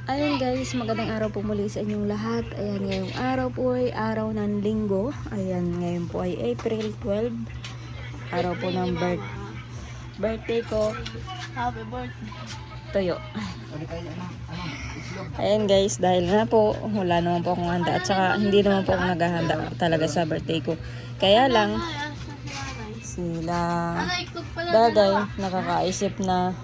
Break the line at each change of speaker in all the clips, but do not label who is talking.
Ayun guys, magandang araw po muli sa inyong lahat. Ayan, ngayong araw po ay araw ng linggo. Ayan, ngayon po ay April 12. Araw po ng birthday ko.
Happy birthday.
Toyo. Ayan guys, dahil na po, wala naman po akong handa. At saka hindi naman po ako naghahanda talaga sa birthday ko. Kaya lang, sila Dagay nakakaisip na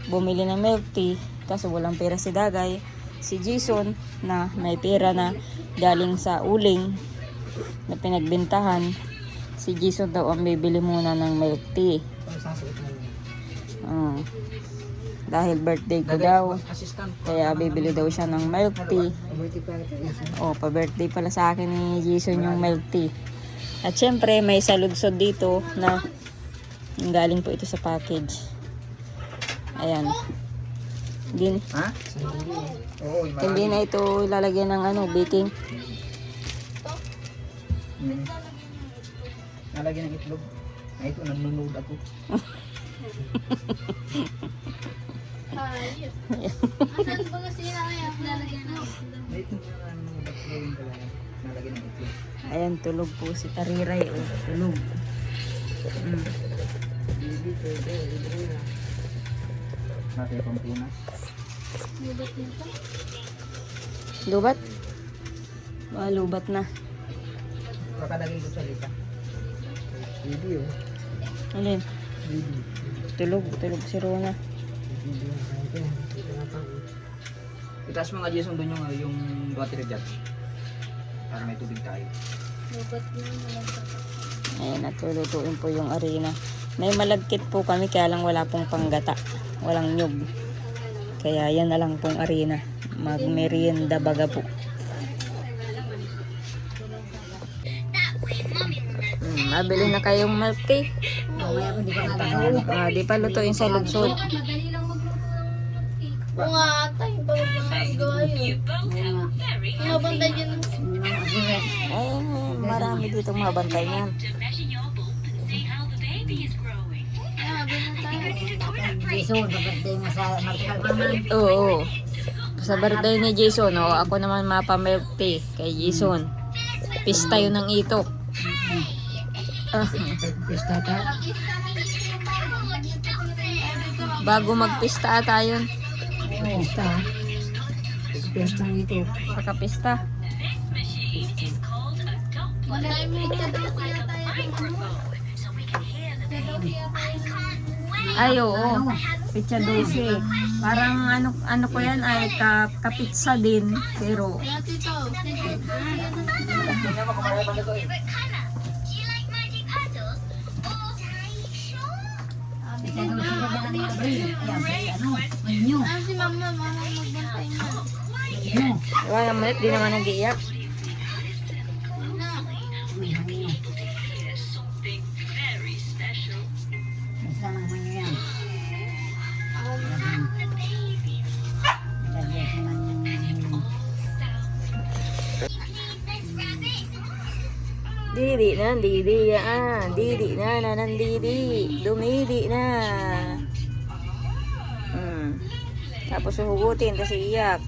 bumili ng milk tea. Kaso walang pera si Dagay. Si Jason na may pera na galing sa uling na pinagbintahan. Si Jason daw ang bibili muna ng milk tea. Dahil birthday ko daw. Kaya bibili daw siya ng milk tea. Pa-birthday pala sa akin ni Jason yung milk tea. At syempre may saludsod dito na galing po ito sa package. Ayan. Hindi na ito ilalagyan ng baking.
Nalagyan ng itlog. Ay, ito, nanonood ako.
Asan ba kasi kaya lalagyan ng
Ito, nalagyan ng itlog.
Ayan, tulog po si Tariray. Tulog.
Natin yung pampunas.
lubat nito?
Lubat? Lubat na.
Kakadagin ko sa lita. Baby, oh.
Alin?
Baby.
Tulog si Rona.
Itaas mga Jason doon yung water jet. Para may tubig tayo.
Lubat na.
Ayan, natulutuin po yung arena. May malagkit po kami, kaya lang wala pong panggata. Walang nyug. Kaya yan na lang pong arena. Magmerienda baga po. Mabili na kayong milk tea. Di pa lutuin sa lutsod.
Madali lang magluto ng cake. Oo nga, tayo ba magawa yun? Mga bantay dyan ng
Marami dito mabantay niyan.
Jason, birthday mo sa Marshall naman.
Oo. Sa birthday ni Jason, ako naman mapa-milk tea kay Jason. Pista yun ng itok.
Pista ka?
Bago magpista ata yun.
Pista. Pista ito.
Pakapista.
Wala mo ito daw kaya tayo.
Ay, oo. Pizza 12. Parang ano ko yan ay kapitsa din. Pero,
Kaya tito, si mama, magbantay na.
wala naman, di naman nag-iiyak. Didi na, didi yan. Didi na, didi. Dumidi na. Tapos huhugutin, tapos iiyak.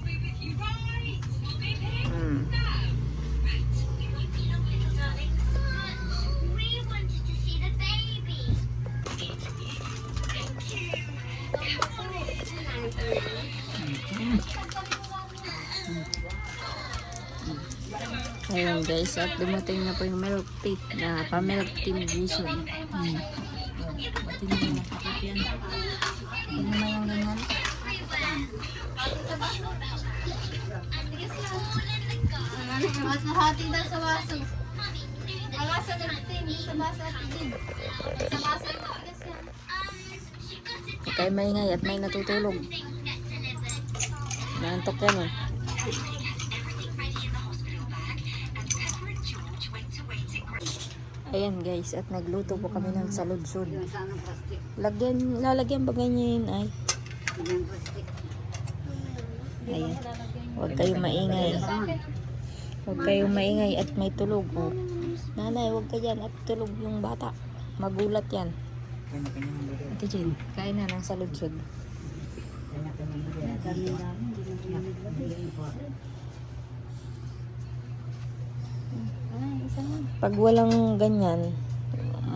Ayun guys, at dumating na po yung milk tea na pa-milk tea ni Jason. Ba't hindi mo nakakit yan? Ano naman yung naman?
At nahati daw sa baso. Ang baso nagtin, sa baso din. Sa baso yung matigas yan.
Huwag kayo maingay at may natutulog. Naantok yan eh. Ayan guys, at nagluto po kami ng saludsod. Lalagyan ba ganyan ay? Ayan. Huwag kayong maingay. Huwag kayong maingay at may tulog. Nanay, huwag ka dyan at tulog yung bata. Magulat yan. Ate Jen, kain na ng saludsod.
Ay, isa na.
Pag walang ganyan,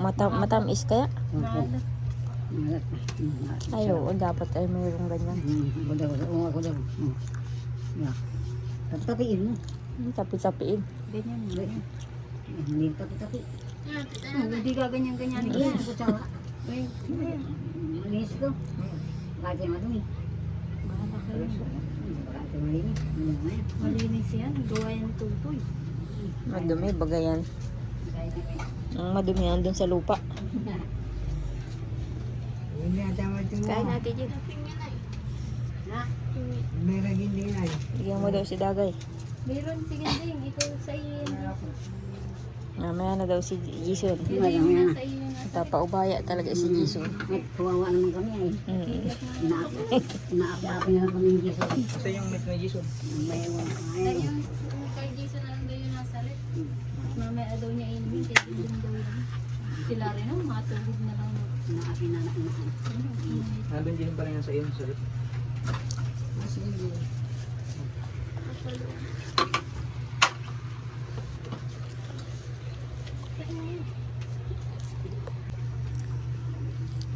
matamis kaya?
Maalat.
Ay, oo, dapat ay mayroong ganyan.
Tapiin mo.
Tapi-tapiin.
Ganyan mo.
Hindi tapi-tapi.
Hindi ka ganyan-ganyan.
Yan, kutsara. Malinis ko. Kahit yung madumi.
Bahala kayo.
Kahit yung malinis.
Malinis yan. Gawa yan ni Tutoy.
Madumi, bagayan. Ang madumi yan dun sa lupa. Kain natin dyan. Bigyan mo daw si Dagay.
Meron, sige din. Ikaw sa iyo yan.
Mamaya na daw si Jason.
Yun yung nasa iyo na.
Papaubaya talaga si Jason.
Kawawa naman kami ay. Inaap-aap na kami yung Diyos.
Ito yung meat na Jesus.
May
Dahil yung kay Jason na lang daw yung nasa red. Mamaya daw niya inumin. Kaya din daw yan. Sila rin ang matulog na lang.
Nandun din pa rin sa iyo. Sa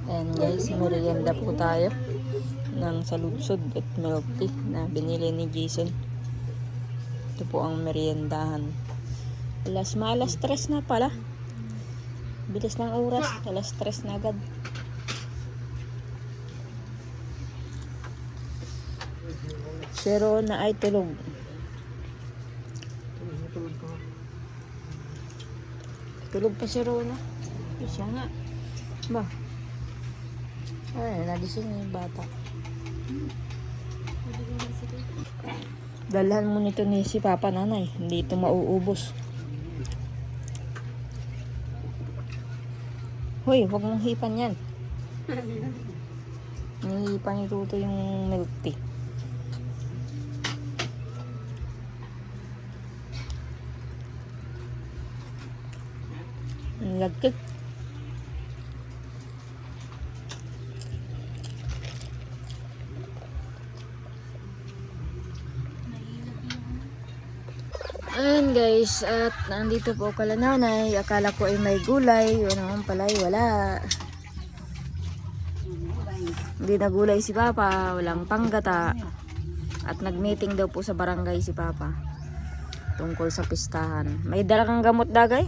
Ayan guys, merienda po tayo ng saludsod at milk tea na binili ni Jason. Ito po ang meriendahan. Alas 3 na pala. Bilis ng oras, alas 3 na agad. Pero na ay tulog. Tulog pa si Rona. Siya nga. Ba? Ay, nagising na yung bata. Dalhan mo nito ni si Papa Nanay. Hindi ito mauubos. Hoy, huwag mong hipan yan. Nihipan ni Tuto yung milk tea. Ang lagkit. Ayan guys, at nandito po kala nanay. Akala ko ay may gulay. Yun naman pala ay wala. Hindi na gulay si Papa. Walang panggata. At nag-meeting daw po sa barangay si Papa. Tungkol sa pistahan. May dala kang gamot, Dagay?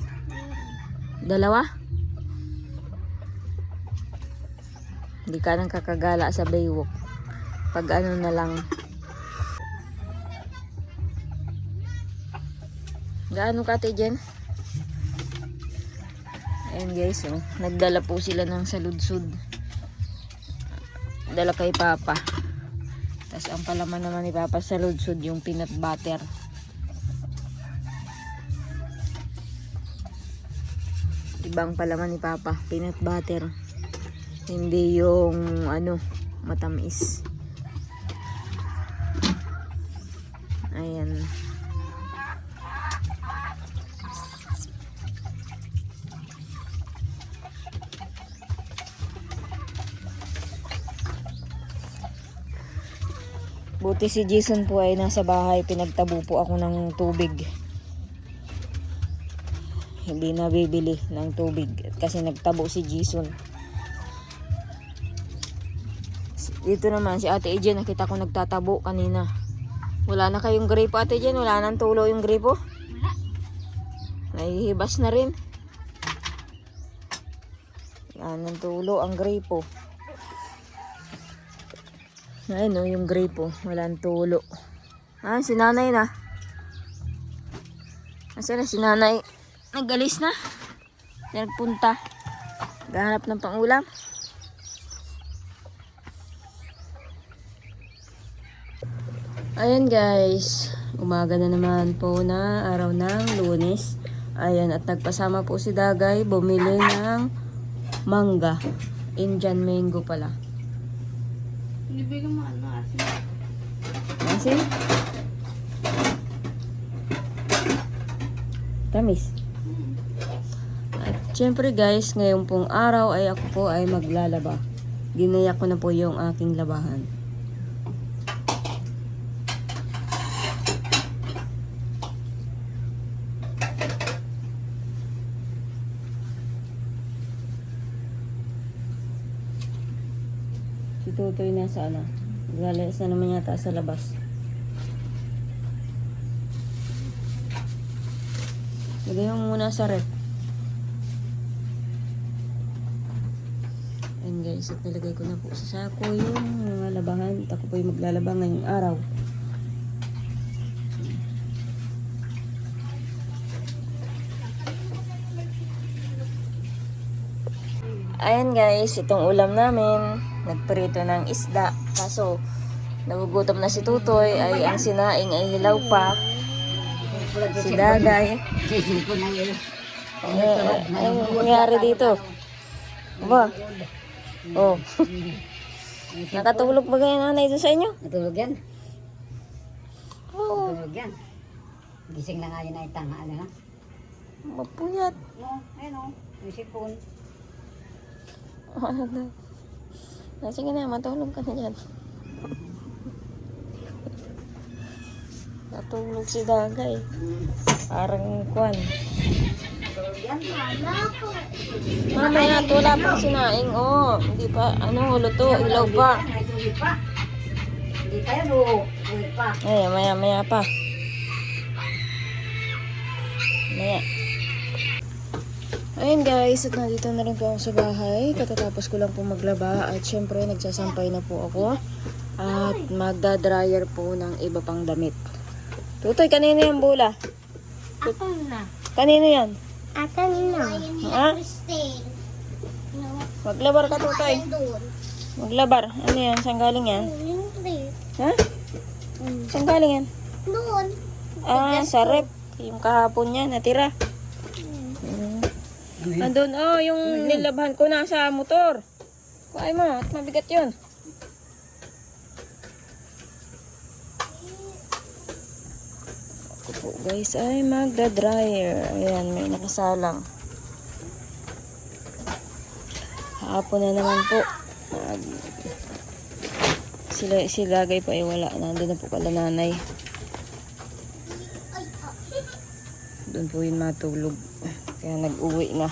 Dalawa? Hindi ka nang kakagala sa baywalk. Pag ano na lang. Gaano ka, Ate Jen? Ayan guys, oh. Nagdala po sila ng saludsud. Dala kay Papa. Tapos ang palaman naman ni Papa saludsud yung peanut butter. Ibang palaman ni Papa, peanut butter. Hindi yung ano, matamis. Ayan. Buti si Jason po ay nasa bahay. Pinagtabo po ako ng tubig. Hindi na bibili ng tubig. Kasi nagtabo si Jason. Dito naman si Ate Jen. Nakita ko nagtatabo kanina. Wala na kayong gripo, Ate Jen? Wala nang tulo yung gripo?
Wala.
Nahihibas na rin. Yan ang tulo ang gripo. Ayun o, yung gripo. Walang tulo. Ah, si nanay na. Nasaan na si nanay? Nag-alis na. Nagpunta. Gahanap ng pangulam. Ayan guys. Umaga na naman po na araw ng Lunes. Ayan, at nagpasama po si Dagay. Bumili ng mangga. Indian mango pala.
Ibigay mo ano asin.
Asin? Tamis. At syempre guys, ngayon pong araw ay ako po ay maglalaba. Ginaya ko na po yung aking labahan. Tutoy na sa ano. Galis na naman yata sa labas. Lagay mo muna sa rep. Ayan guys, at nilagay ko na po sa sako yung mga labahan. At ako po yung maglalaba ngayong araw. Ayan guys, itong ulam namin, nagprito ng isda. Kaso, nagugutom na si Tutoy, ay ang sinaing ay hilaw pa. Si Dagay.
Sisip ko na yun.
Ay, nangyari dito? Aba? Oh. Nakatulog ba kayo nanay doon sa inyo?
Natulog yan?
Oo.
Natulog yan. Gising na nga yun ay tanga. Ano na?
Mapuyat.
No, ayun o. Yung sipon.
Sige na, matulog ka na dyan. Natulog si Dagay. Parang kwan.
Natulog yan.
Mamaya, wala pang sinaing. Oh, hindi pa, luto, ilaw pa.
May tubig pa. Hindi tayo no. Tubig pa.
Ay, maya pa. Maya. Ayun guys, at nandito na rin po ako sa bahay. Katatapos ko lang po maglaba. At syempre, nagsasampay na po ako. At magda-dryer po ng iba pang damit. Tutoy, kanino yung bola?
Ako na.
Kanino yan?
Akin na.
Ha? Maglabar ka, Tutoy.
Doon.
Maglabar. Ano yan? Saan galing yan?
Yung trip.
Ha? Saan galing yan?
Doon.
Ah, sa rep. Yung kahapon yan, natira. Andun, oh, yung nilabhan ko na sa motor. Kuhay mo, at mabigat yun. Ako po guys ay magda-dryer. Ayan, may nakasalang. Hapon na naman po. Si Lagay pa ay wala. Nandun na po kala nanay. Doon po yung matulog. Kaya nag-uwi na.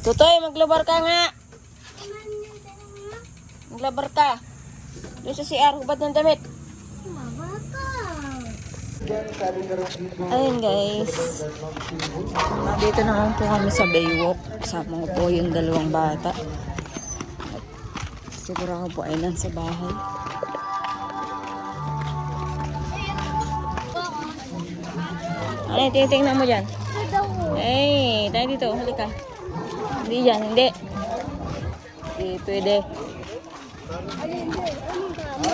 Tutoy, maglabar ka nga. Maglabar ka. Doon sa CR, hubad ng damit. Ayun guys. Dito naman po kami sa Baywalk. Kasama ko po yung dalawang bata. At siguro ako po ay nasa bahay. Ano yung tinitingnan mo dyan? Hey, tayo dito. Halika. Hindi dyan, hindi. Hindi pwede.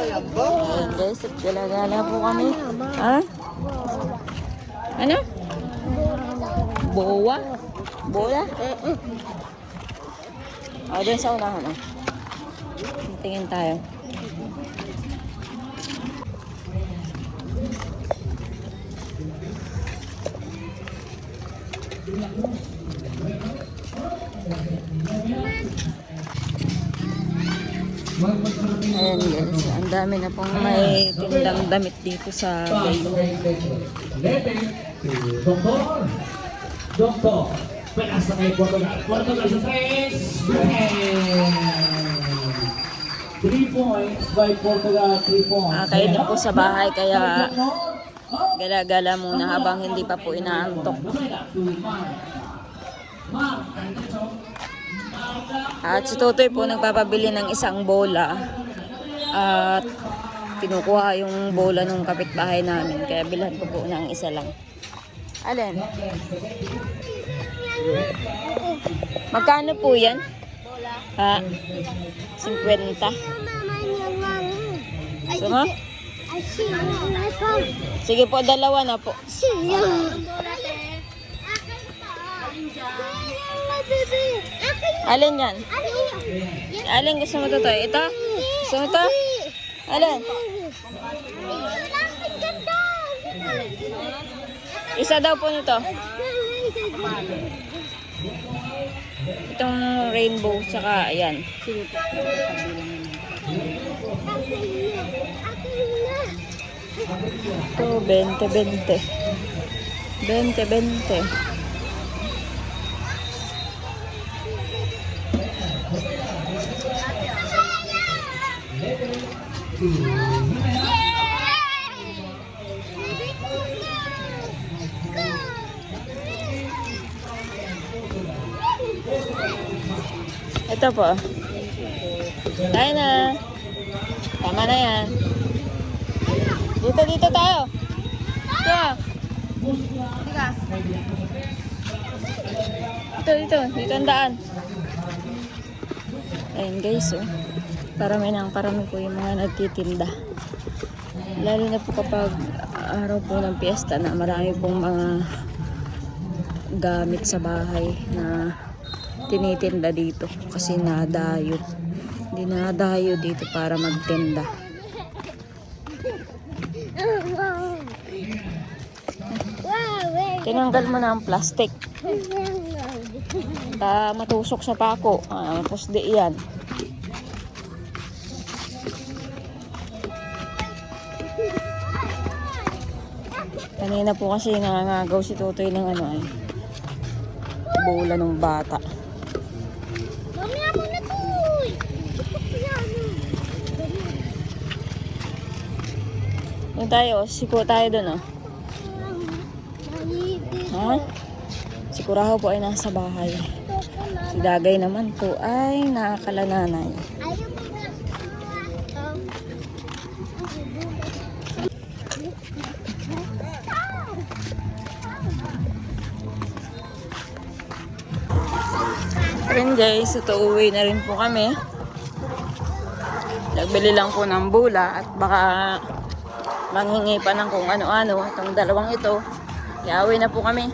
Ayan guys, at gala-gala po kami. Ha? Ano? Bowa? Bola? O, dun sa unahan. Tingin tayo. Ayan guys, ang dami na pong may tindang damit dito sa Baywalk.
Doktor, pelas na kay Portugal. Portugal sa 3. 3 points by Portugal, 3 points.
Kayo din po sa bahay, kaya gala-gala muna habang hindi pa po inaantok. At si Totoy po nagpapabili ng isang bola. At kinukuha yung bola ng kapitbahay namin. Kaya bilhan ko po ng isa lang. Alin? Magkano po yan? Ha? 50. Sama? Sige po, dalawa na po. Alin yan? Alin gusto mo to? Ito? Gusto mo to? Alin? Isa daw po nito. Itong rainbow, saka ayan. Ito, 20-20. 20-20. Ito po. Tayo na. Tama na yan. Dito tayo. Dito. Dito ang daan. Ayun guys, oh. Parami po yung mga nagtitinda. Lalo na po kapag araw po ng piyesta na marami pong mga gamit sa bahay na tinitinda dito kasi nadayo. Dinadayo dito para magtinda. Tinanggal mo na ang plastic. Matusok sa pako. Tapos di yan. Kanina po kasi nangangagaw si Totoy ng bola ng bata.
Mamaya mo na to!
Doon tayo, siko tayo doon, oh. Ha? Si Kuraho po ay nasa bahay. Si Dagay naman po ay nakakalananay.
Ayaw mo na.
Rin guys, ito uwi na rin po kami. Nagbili lang po ng bula at baka manghingi pa ng kung ano-ano. Itong dalawang ito, kaya uwi na po kami.